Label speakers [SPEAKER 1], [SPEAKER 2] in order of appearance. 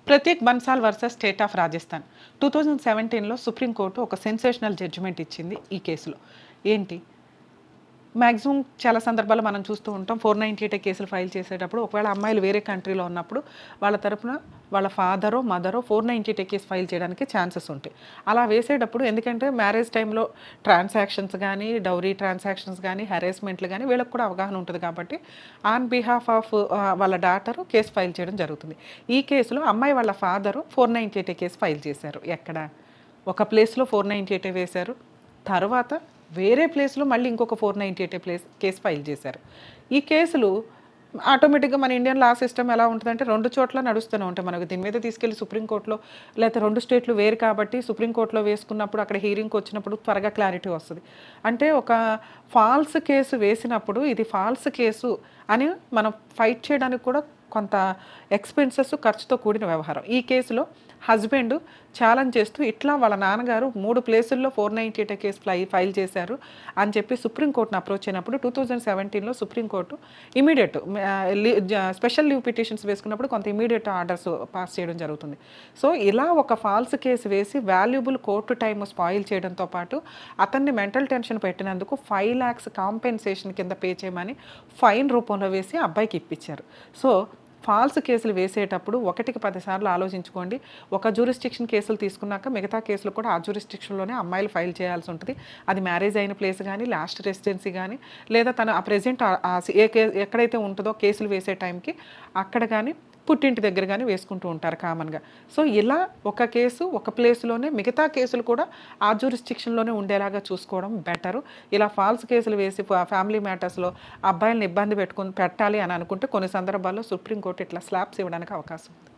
[SPEAKER 1] Prateek Bansal versus state of Rajasthan 2017లో supreme court ఒక sensational judgment ఇచ్చింది ఈ కేసులో. ఏంటి మ్యాక్సిమం చాలా సందర్భాల్లో మనం చూస్తూ ఉంటాం 498 కేసులు ఫైల్ చేసేటప్పుడు ఒకవేళ అమ్మాయిలు వేరే కంట్రీలో ఉన్నప్పుడు వాళ్ళ తరపున వాళ్ళ ఫాదరో మదరో 498 కేసు ఫైల్ చేయడానికి ఛాన్సెస్ ఉంటాయి. అలా వేసేటప్పుడు ఎందుకంటే మ్యారేజ్ టైంలో ట్రాన్సాక్షన్స్ కానీ డౌరీ ట్రాన్సాక్షన్స్ కానీ హెరాస్మెంట్లు కానీ వీళ్ళకి కూడా అవగాహన ఉంటుంది కాబట్టి ఆన్ బిహాఫ్ ఆఫ్ వాళ్ళ డాటరు కేసు ఫైల్ చేయడం జరుగుతుంది. ఈ కేసులో అమ్మాయి వాళ్ళ ఫాదరు 498 కేసు ఫైల్ చేశారు. ఎక్కడ ఒక ప్లేస్లో 498 వేశారు, తర్వాత వేరే ప్లేస్లో మళ్ళీ ఇంకొక 498 కేసు ఫైల్ చేశారు. ఈ కేసులు ఆటోమేటిక్గా మన ఇండియన్ లా సిస్టమ్ ఎలా ఉంటుందంటే రెండు చోట్ల నడుస్తూనే ఉంటాయి. మనకు దీని మీద తీసుకెళ్ళి సుప్రీంకోర్టులో లేకపోతే రెండు స్టేట్లు వేరు కాబట్టి సుప్రీంకోర్టులో వేసుకున్నప్పుడు అక్కడ హీరింగ్కి వచ్చినప్పుడు త్వరగా క్లారిటీ వస్తుంది. అంటే ఒక ఫాల్స్ కేసు వేసినప్పుడు ఇది ఫాల్స్ కేసు అని మనం ఫైట్ చేయడానికి కూడా కొంత ఎక్స్పెన్సెస్ ఖర్చుతో కూడిన వ్యవహారం. ఈ కేసులో హస్బెండ్ ఛాలెంజ్ చేస్తూ ఇట్లా వాళ్ళ నాన్నగారు 3 ప్లేసుల్లో 498 కేసు ఫైల్ చేశారు అని చెప్పి సుప్రీంకోర్టును అప్రోచ్ అయినప్పుడు 2017లో supreme court immediate special leave petitions వేసుకున్నప్పుడు కొంత ఇమీడియట్ ఆర్డర్స్ పాస్ చేయడం జరుగుతుంది. సో ఇలా ఒక ఫాల్స్ కేసు వేసి వాల్యుబుల్ కోర్టు టైం స్పాయిల్ చేయడంతో పాటు అతన్ని మెంటల్ టెన్షన్ పెట్టినందుకు 5 lakhs కాంపెన్సేషన్ కింద పే చేయమని ఫైన్ రూపంలో వేసి అబ్బాయికి ఇప్పించారు. సో ఫాల్స్ కేసులు వేసేటప్పుడు 1కి 10 సార్లు ఆలోచించుకోండి. ఒక జ్యూరిస్డిక్షన్ కేసులు తీసుకున్నాక మిగతా కేసులు కూడా ఆ జ్యూరిస్డిక్షన్లోనే అమ్మాయిలు ఫైల్ చేయాల్సి ఉంటుంది. అది మ్యారేజ్ అయిన ప్లేస్ కానీ లాస్ట్ రెసిడెన్సీ కానీ లేదా తను ఆ ప్రెజెంట్ ఎక్కడైతే ఉంటుందో కేసులు వేసే టైంకి అక్కడ కానీ పుట్టింటి దగ్గర కానీ వేసుకుంటూ ఉంటారు కామన్గా. సో ఇలా ఒక కేసు ఒక ప్లేస్లోనే మిగతా కేసులు కూడా ఆ జ్యూరిస్డిక్షన్లోనే ఉండేలాగా చూసుకోవడం బెటరు. ఇలా ఫాల్స్ కేసులు వేసి ఫ్యామిలీ మ్యాటర్స్లో అబ్బాయిలను ఇబ్బంది పెట్టాలి అని అనుకుంటే కొన్ని సందర్భాల్లో సుప్రీంకోర్టు ఇట్లా స్లాబ్స్ ఇవ్వడానికి అవకాశం ఉంది.